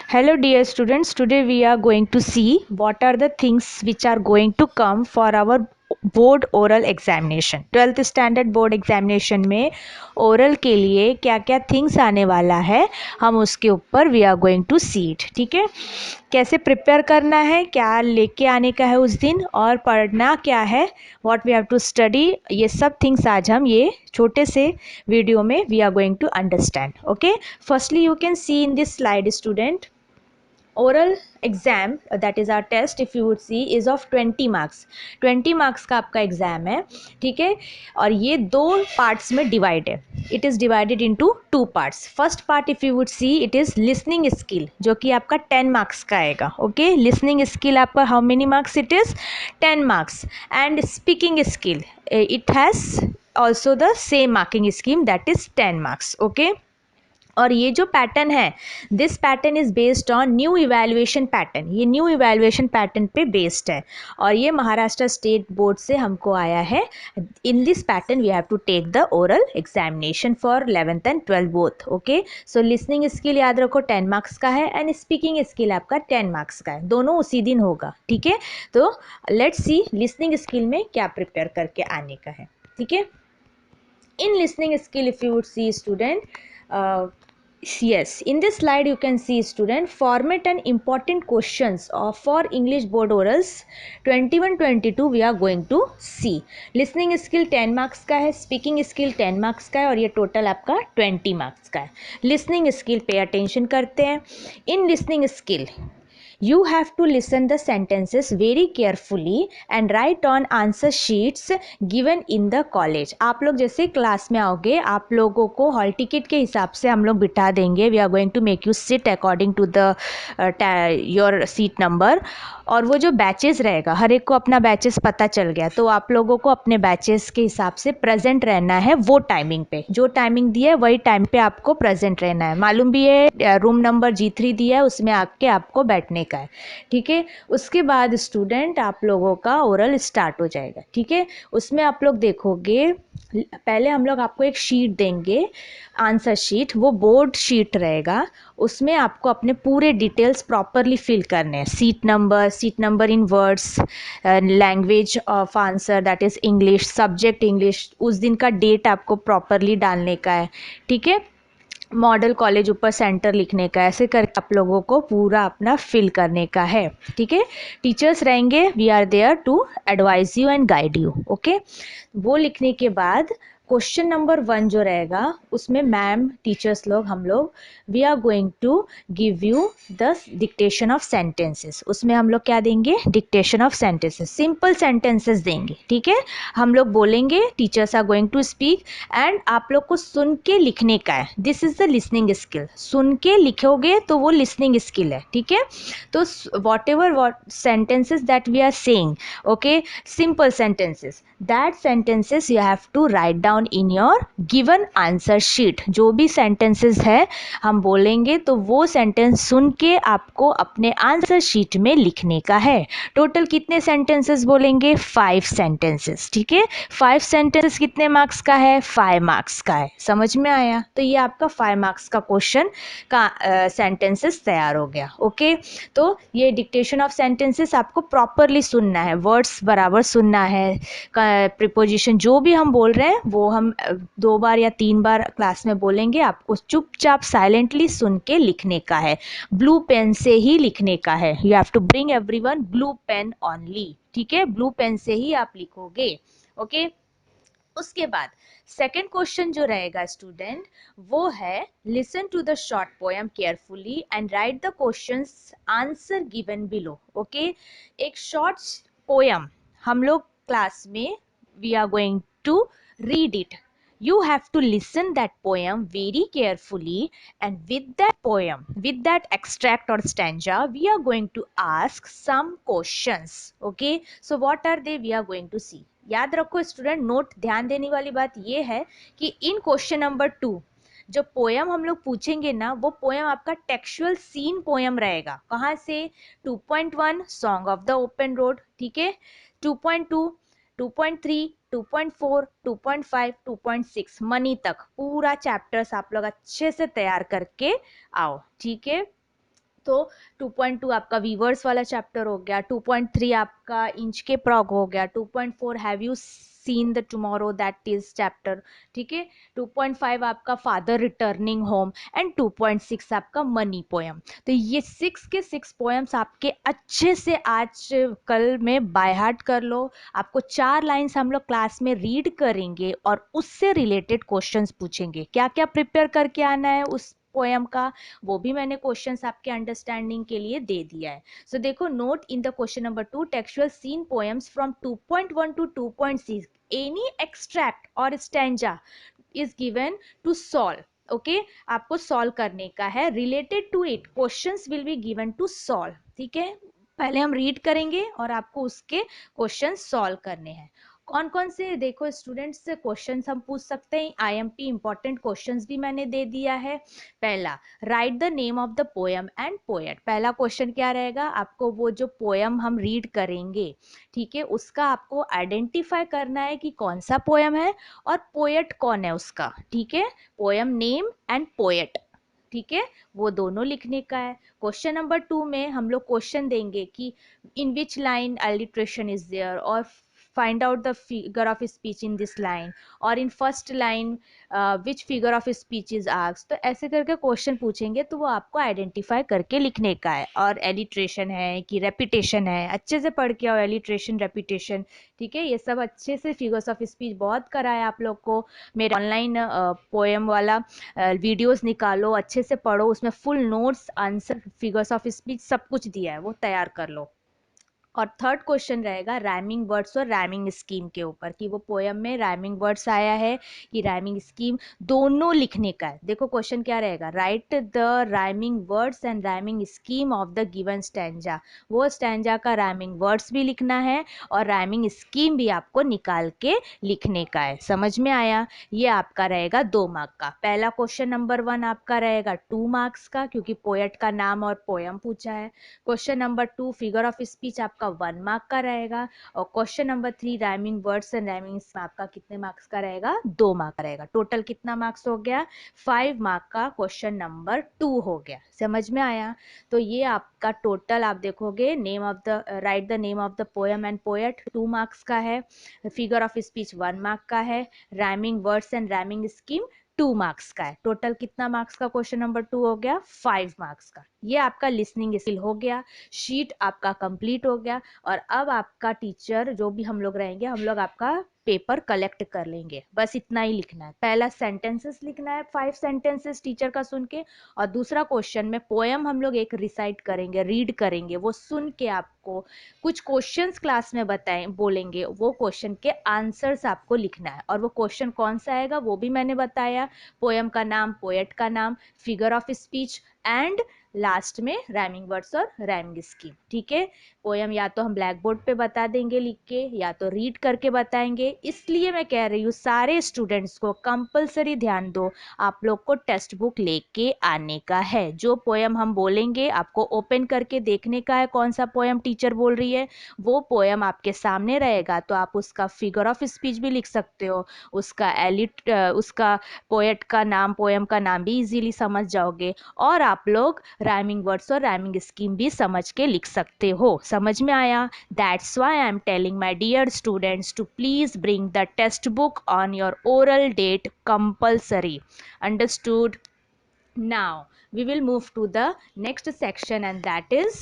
Hello dear students, today we are going to see what are the things which are going to come for our board oral examination. 12th standard board examination में oral के लिए क्या क्या things आने वाला है, हम उसके ऊपर we are going to see it. ठीक है, कैसे प्रिपेयर करना है, क्या लेके आने का है उस दिन, और पढ़ना क्या है, what we have to study, ये सब थिंग्स आज हम ये छोटे से वीडियो में we are going to understand. Okay, firstly you can see in this slide student, oral exam that is our test if you would see is of 20 marks। 20 marks का आपका एग्जाम है, ठीक है, और ये दो पार्ट्स में डिवाइड है। It is divided into two parts. First part if you would see it is listening skill, जो कि आपका 10 मार्क्स का आएगा। ओके, लिसनिंग स्किल आपका how many marks, it is 10 marks. And speaking skill it has also the same marking scheme that is 10 marks. Okay, और ये जो pattern है, this pattern is based on new evaluation pattern. ये new evaluation pattern पे based है और ये Maharashtra state board से हमको आया है। In this pattern we have to take the oral examination for 11th and 12th both. Okay, so listening skill याद रखो 10 मार्क्स का है एंड स्पीकिंग स्किल आपका 10 मार्क्स का है, दोनों उसी दिन होगा। ठीक है, तो लेट्स सी लिसनिंग स्किल में क्या प्रिपेयर करके आने का है। ठीक है, in listening skill if you would see student, yes, in this slide you can see student format and important questions for English board orals 21-22 we are going to see। listening skill 10 marks का है, speaking skill 10 marks का है और ये total आपका 20 marks का है। listening skill पे attention करते हैं। in listening skill you have to listen the sentences very carefully and write on answer sheets given in the college। आप लोग जैसे क्लास में आओगे, आप लोगों को हॉल टिकट के हिसाब से हम लोग बिठा देंगे। We are going to make you sit according to the your seat number. और वो जो बैचेस रहेगा, हर एक को अपना बैचेस पता चल गया, तो आप लोगों को अपने बैचेस के हिसाब से प्रेजेंट रहना है। वो टाइमिंग पे जो टाइमिंग दिया है वही टाइम पे आपको प्रेजेंट रहना है। मालूम भी है रूम नंबर G3 दिया है, उसमें आके आपको बैठने का है। ठीक है, उसके बाद स्टूडेंट आप लोगों का ओरल स्टार्ट हो जाएगा। ठीक है, उसमें आप लोग देखोगे, पहले हम लोग आपको एक शीट देंगे, आंसर शीट, वो बोर्ड शीट रहेगा। उसमें आपको अपने पूरे डिटेल्स प्रॉपरली फिल करने हैं। Seat number in words, language of answer that is English, subject English, उस दिन का डेट आपको प्रॉपरली डालने का है। ठीक है, मॉडल कॉलेज ऊपर सेंटर लिखने का, ऐसे करके आप लोगों को पूरा अपना फिल करने का है। ठीक है, टीचर्स रहेंगे, we are there to advise you and guide you. Okay, वो लिखने के बाद क्वेश्चन नंबर 1 जो रहेगा उसमें मैम, टीचर्स लोग, हम लोग we are going to give you the dictation of sentences. उसमें हम लोग क्या देंगे, dictation of sentences, simple sentences देंगे। ठीक है, हम लोग बोलेंगे, teachers are going to speak and आप लोग को सुन के लिखने का है। This is the listening skill. सुन के लिखोगे तो वो लिसनिंग स्किल है। ठीक है, तो whatever sentences that we are saying, okay, simple sentences, that sentences you have to write down in your given answer sheet. जो भी सेंटेंसेस है हम बोलेंगे तो वो सेंटेंस सुन के आपको अपने आंसर शीट में लिखने का है। टोटल कितने सेंटेंसेस बोलेंगे, 5 सेंटेंसेस। ठीक है, 5 सेंटेंसेस कितने मार्क्स का है, 5 मार्क्स का है। समझ में आया? तो ये आपका 5 मार्क्स का क्वेश्चन का सेंटेंसेस तैयार हो गया। ओके, तो ये डिक्टेशन ऑफ सेंटेंसेस आपको प्रॉपरली सुनना है, वर्ड्स बराबर सुनना है, प्रीपोजिशन जो भी हम बोल रहे हैं वो हम 2 बार या 3 बार क्लास में बोलेंगे। आपको चुपचाप साइलेंटली सुन के लिखने का है, ब्लू पेन से ही लिखने का है। You have to bring everyone blue pen only. ठीक है, ब्लू पेन से ही आप लिखोगे। ओके, उसके बाद सेकेंड क्वेश्चन जो रहेगा स्टूडेंट, वो है listen to the short poem carefully and write the questions answer given below. Okay, एक शॉर्ट पोएम हम लोग क्लास में we are going to read it. You have to listen that poem very carefully, and with that poem, with that extract or stanza, we are going to ask some questions. Okay, so what are they, we are going to see। याद रखो student, note ध्यान देने वाली बात ये है कि इन question number 2 जो पोएम हम लोग पूछेंगे ना, वो पोएम आपका टेक्सचुअल सीन पोएम रहेगा। कहाँ से, 2.1 song of the open road, ठीक है, 2.2, 2.3, 2.4, 2.5, 2.6 मनी तक पूरा चैप्टर्स आप लोग अच्छे से तैयार करके आओ। ठीक है, तो 2.2 आपका वीवर्स वाला चैप्टर हो गया, 2.3 आपका इंच के प्रॉग हो गया, 2.4 have you seen the tomorrow that is chapter, ठीक है। 2.5 आपका फादर रिटर्निंग होम एंड 2.6 आपका मनी पोयम। तो ये 6 आपके अच्छे से आज कल में बाय हार्ट कर लो। आपको 4 लाइन्स हम लोग क्लास में रीड करेंगे और उससे रिलेटेड क्वेश्चंस पूछेंगे। क्या क्या प्रिपेयर करके आना है उस पोयम का, वो भी मैंने क्वेश्चंस आपके अंडरस्टैंडिंग के लिए दे दिया है। सो देखो, note in the question number 2, textual seen poems from 2.1 to 2.6, any extract और stanza is given to solve. Okay, आपको सॉल्व करने का है, related to it questions will be given to solve, ठीक है। पहले हम रीड करेंगे और आपको उसके क्वेश्चन सॉल्व करने हैं। कौन कौन से देखो स्टूडेंट्स से क्वेश्चंस हम पूछ सकते हैं, आईएमपी इंपॉर्टेंट क्वेश्चंस भी मैंने दे दिया है। पहला, right the name of the poem and poet. पहला क्वेश्चन क्या रहेगा, आपको वो जो पोएम हम रीड करेंगे, ठीक है, उसका आपको आइडेंटिफाई करना है कि कौन सा पोएम है और पोएट कौन है उसका, ठीक है। पोएम नेम एंड पोएट, ठीक है, वो दोनों लिखने का है। क्वेश्चन नंबर 2 में हम लोग क्वेश्चन देंगे कि in which line alliteration is there, और find out the figure of speech in this line, और in first line which figure of speech is asked। तो ऐसे करके क्वेश्चन पूछेंगे तो वो आपको आइडेंटिफाई करके लिखने का है। और एलिट्रेशन है कि रेपिटेशन है, अच्छे से पढ़ के आओ, एलिट्रेशन रेपिटेशन, ठीक है, ये सब अच्छे से। फिगर्स ऑफ स्पीच बहुत कराया आप लोग को, मेरे ऑनलाइन पोएम वाला वीडियोस निकालो, अच्छे से पढ़ो, उसमें full notes, answer, figures of speech सब कुछ दिया है, वो तैयार कर लो। और थर्ड क्वेश्चन रहेगा राइमिंग वर्ड्स और राइमिंग स्कीम के ऊपर, कि वो पोयम में राइमिंग वर्ड्स आया है कि राइमिंग स्कीम, दोनों लिखने का है। देखो क्वेश्चन क्या रहेगा, right the rhyming words and rhyming scheme of the given stanza. वो स्टैंजा का राइमिंग वर्ड्स भी लिखना है और राइमिंग स्कीम भी आपको निकाल के लिखने का है। समझ में आया? ये आपका रहेगा 2 मार्क का। पहला क्वेश्चन नंबर 1 आपका रहेगा 2 मार्क्स का, क्योंकि पोएट का नाम और पोयम पूछा है। Question number 2 figure of speech आपका 1 मार्क का रहेगा। और question number 3 rhyming words and rhyming आपका कितने मार्क्स का रहेगा? 2 मार्क का रहेगा। टोटल कितना मार्क्स हो गया? 5 मार्क का क्वेश्चन नंबर 2 हो गया। समझ में आया? तो ये आपका टोटल आप देखोगे, name of the right the name of the poem and poet 2 marks का है, फिगर ऑफ स्पीच 1 मार्क का है, rhyming words and rhyming scheme 2 marks का है। टोटल कितना मार्क्स का क्वेश्चन नंबर 2 हो गया? 5 मार्क्स का। ये आपका लिसनिंग स्किल हो गया, शीट आपका कंप्लीट हो गया। और अब आपका टीचर जो भी हम लोग रहेंगे, हम लोग आपका पेपर कलेक्ट कर लेंगे। बस इतना ही लिखना है। पहला सेंटेंसेस लिखना है, 5 सेंटेंसेस टीचर का सुन के, और दूसरा क्वेश्चन में पोएम हम लोग एक रिसाइट करेंगे, रीड करेंगे, वो सुन के आपको कुछ क्वेश्चंस क्लास में बताएं, बोलेंगे, वो क्वेश्चन के आंसर्स आपको लिखना है। और वो क्वेश्चन कौन सा आएगा वो भी मैंने बताया, पोएम का नाम, पोएट का नाम, figure of speech and last में राइमिंग वर्ड्स और राइमिंग स्कीम, ठीक है। पोएम या तो हम ब्लैक बोर्ड पे बता देंगे लिख के, या तो रीड करके बताएंगे। इसलिए मैं कह रही हूँ सारे स्टूडेंट्स को कंपलसरी ध्यान दो, आप लोग को टेक्स्ट बुक लेके आने का है। जो पोएम हम बोलेंगे आपको ओपन करके देखने का है, कौन सा पोएम टीचर बोल रही है, वो पोएम आपके सामने रहेगा, तो आप उसका फिगर ऑफ स्पीच भी लिख सकते हो, उसका पोएट का नाम, पोएम का नाम भी इजीली समझ जाओगे, और आप लोग राइमिंग वर्ड्स और राइमिंग स्कीम भी समझ के लिख सकते हो। समझ में आया? That's why I am telling my dear students to please bring the text book on your oral date compulsory. Understood? Now we will move to the next section and that is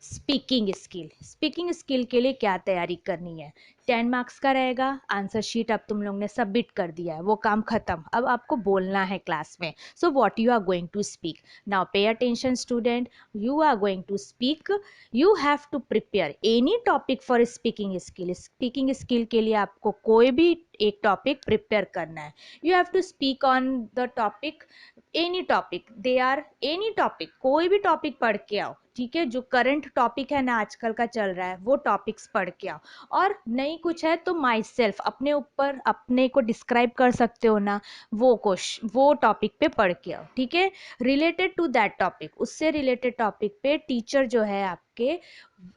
speaking skill। Speaking skill के लिए क्या तैयारी करनी है? 10 marks का रहेगा। Answer sheet अब तुम लोग ने सबमिट कर दिया है, वो काम खत्म। अब आपको बोलना है क्लास में। So what you are going to speak now, pay attention student, you are going to speak, you have to prepare any topic for speaking skill. Speaking skill के लिए आपको कोई भी एक टॉपिक प्रिपेयर करना है। You have to speak on the topic, any topic, they are any topic, कोई भी टॉपिक पढ़ के आओ, ठीक है, जो करंट टॉपिक है ना आजकल का चल रहा है वो टॉपिक्स पढ़ के आओ। और नहीं कुछ है तो माई सेल्फ अपने ऊपर अपने को डिस्क्राइब कर सकते हो ना, वो टॉपिक पे पढ़ के आओ। ठीक है, रिलेटेड टू दैट टॉपिक, उससे रिलेटेड टॉपिक पे टीचर जो है आपके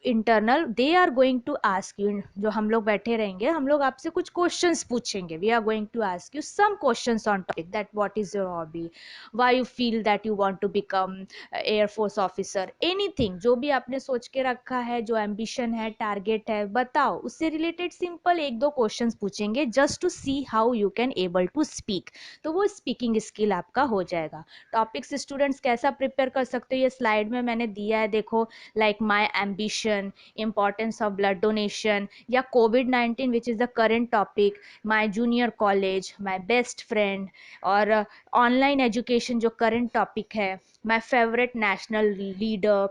internal, they are going to ask you, जो हम लोग बैठे रहेंगे हम लोग आपसे कुछ क्वेश्चंस पूछेंगे। We are going to ask you some questions on topic that what is your hobby, why you feel that you want to become air force officer, anything जो भी आपने सोच के रखा है, जो एम्बिशन है, टारगेट है, बताओ। उससे रिलेटेड सिंपल एक दो क्वेश्चंस पूछेंगे just to see how you can able to speak, तो वो स्पीकिंग स्किल आपका हो जाएगा। टॉपिक्स स्टूडेंट्स कैसा प्रिपेयर कर सकते हो, ये स्लाइड में मैंने दिया है, देखो, like my ambition, importance of blood donation, या COVID-19 which is the current topic, my junior college, my best friend, और ऑनलाइन एजुकेशन जो करंट टॉपिक है, my favorite national leader,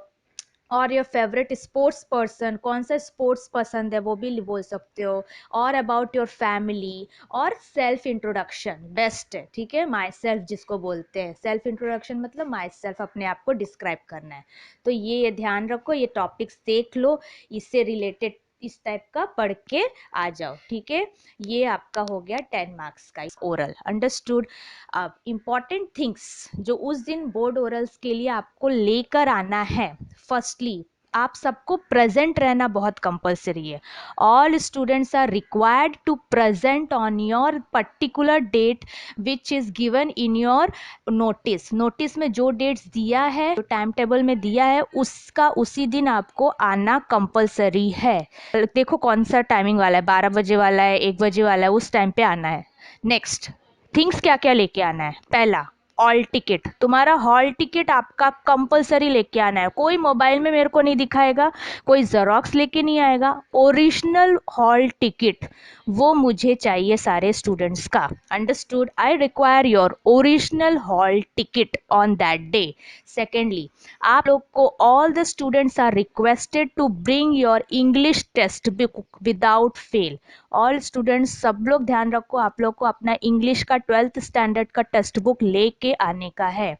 और योर फेवरेट स्पोर्ट्स पर्सन, कौन सा sports पसंद है वो भी बोल सकते हो, और अबाउट योर फैमिली, और सेल्फ इंट्रोडक्शन बेस्ट है। ठीक है, माई सेल्फ जिसको बोलते हैं, सेल्फ इंट्रोडक्शन मतलब माई सेल्फ, अपने आप को डिस्क्राइब करना है। तो ये ध्यान रखो, ये टॉपिक्स देख लो, इससे रिलेटेड इस टाइप का पढ़ के आ जाओ। ठीक है, ये आपका हो गया 10 मार्क्स का ओरल, अंडरस्टूड। अब इम्पॉर्टेंट थिंग्स जो उस दिन बोर्ड ओरल्स के लिए आपको लेकर आना है, फर्स्टली आप सबको प्रेजेंट रहना बहुत कंपलसरी है। All students are required to present on your particular date which is given in your notice. Notice में जो डेट्स दिया है, जो टाइम टेबल में दिया है, उसका उसी दिन आपको आना कंपलसरी है। देखो कौन सा टाइमिंग वाला है, 12 बजे वाला है, 1 बजे वाला है, उस टाइम पे आना है। नेक्स्ट थिंग्स क्या क्या लेके आना है, पहला हॉल टिकट, तुम्हारा हॉल टिकट आपका कंपलसरी लेके आना है। कोई मोबाइल में मेरे को नहीं दिखाएगा, कोई जेरोक्स लेके नहीं आएगा, ओरिजिनल हॉल टिकट वो मुझे चाहिए सारे स्टूडेंट्स का, understood. I require your original hall ticket on that day. Secondly, आप लोग को all the students are requested to bring your English text book without fail. All students सब लोग ध्यान रखो, आप लोग को अपना इंग्लिश का 12th स्टैंडर्ड का टेक्स्ट बुक लेके आने का है।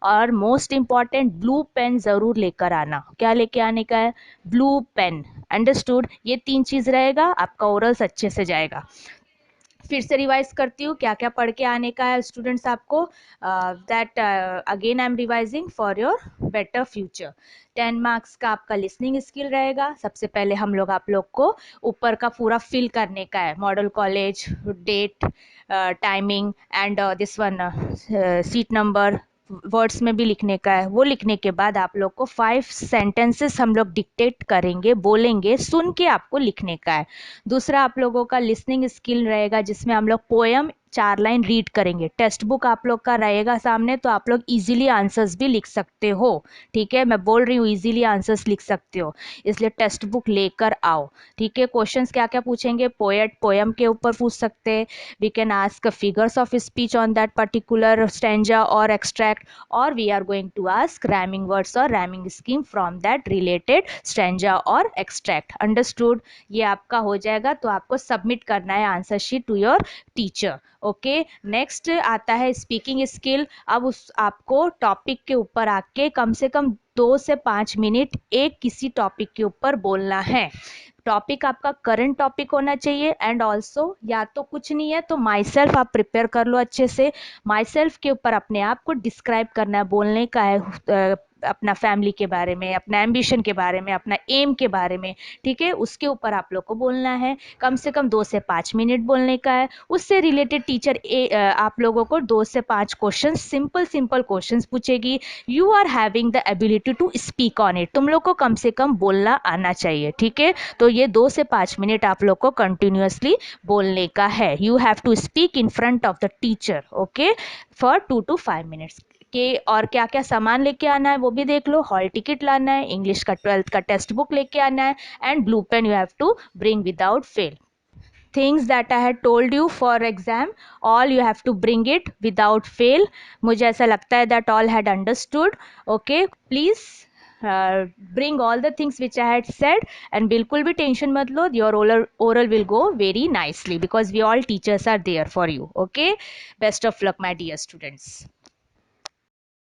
और मोस्ट इम्पॉर्टेंट, ब्लू पेन ज़रूर लेकर आना। क्या लेके आने का है, ब्लू पेन, अंडरस्टूड। ये 3 चीज़ रहेगा, आपका ओरल्स अच्छे से जाएगा। फिर से रिवाइज करती हूँ क्या क्या पढ़ के आने का है स्टूडेंट्स आपको, that again I am revising for your better future. 10 marks का आपका लिसनिंग स्किल रहेगा। सबसे पहले हम लोग आप लोग को ऊपर का पूरा फिल करने का है, model college, date, timing and this one seat number, words में भी लिखने का है। वो लिखने के बाद आप लोग को 5 सेंटेंसेस हम लोग डिक्टेट करेंगे, बोलेंगे, सुन के आपको लिखने का है। दूसरा आप लोगों का लिसनिंग स्किल रहेगा, जिसमें हम लोग पोएम 4 लाइन रीड करेंगे। टेक्स्ट बुक आप लोग का रहेगा सामने, तो आप लोग इजीली आंसर्स भी लिख सकते हो। ठीक है, मैं बोल रही हूँ इजीली आंसर्स लिख सकते हो, इसलिए टेक्स्ट बुक लेकर आओ। ठीक है, क्वेश्चंस क्या क्या पूछेंगे, पोएट पोएम के ऊपर पूछ सकते हैं, we can ask figures of speech on that particular stanza और एक्सट्रैक्ट, और we are going to ask rhyming words और rhyming scheme from that related stanza और एक्सट्रैक्ट, अंडरस्टूड। ये आपका हो जाएगा, तो आपको सबमिट करना है answer sheet to your teacher. Okay, next आता है स्पीकिंग स्किल। अब उस आपको टॉपिक के ऊपर आके कम से कम 2 से 5 मिनट एक किसी टॉपिक के ऊपर बोलना है। टॉपिक आपका करंट टॉपिक होना चाहिए, एंड ऑल्सो या तो कुछ नहीं है तो माई सेल्फ आप प्रिपेयर कर लो अच्छे से। माई सेल्फ के ऊपर अपने आप को डिस्क्राइब करना है, बोलने का है, अपना फैमिली के बारे में, अपना एम्बिशन के बारे में, अपना एम के बारे में। ठीक है, उसके ऊपर आप लोग को बोलना है, कम से कम 2 से 5 मिनट बोलने का है। उससे रिलेटेड टीचर आप लोगों को 2 से 5 क्वेश्चन, सिंपल सिंपल क्वेश्चन पूछेगी। You are having the ability to speak on it, तुम लोग को कम से कम बोलना आना चाहिए। ठीक है, तो ये 2 से 5 मिनट आप लोग को कंटिन्यूअसली बोलने का है। You have to speak in front of the teacher, okay, for 2 to 5 minutes के। और क्या क्या सामान लेके आना है वो भी देख लो, हॉल टिकट लाना है, इंग्लिश का 12th का टेक्स्ट बुक लेके आना है, and blue pen you have to bring without fail. Things that I had told you for exam, all you have to bring it without fail. मुझे ऐसा लगता है that all had understood. Okay, please bring all the things which I had said, and बिल्कुल भी tension मत लो, your oral will go very nicely because we all teachers are there for you. Okay, best of luck my dear students.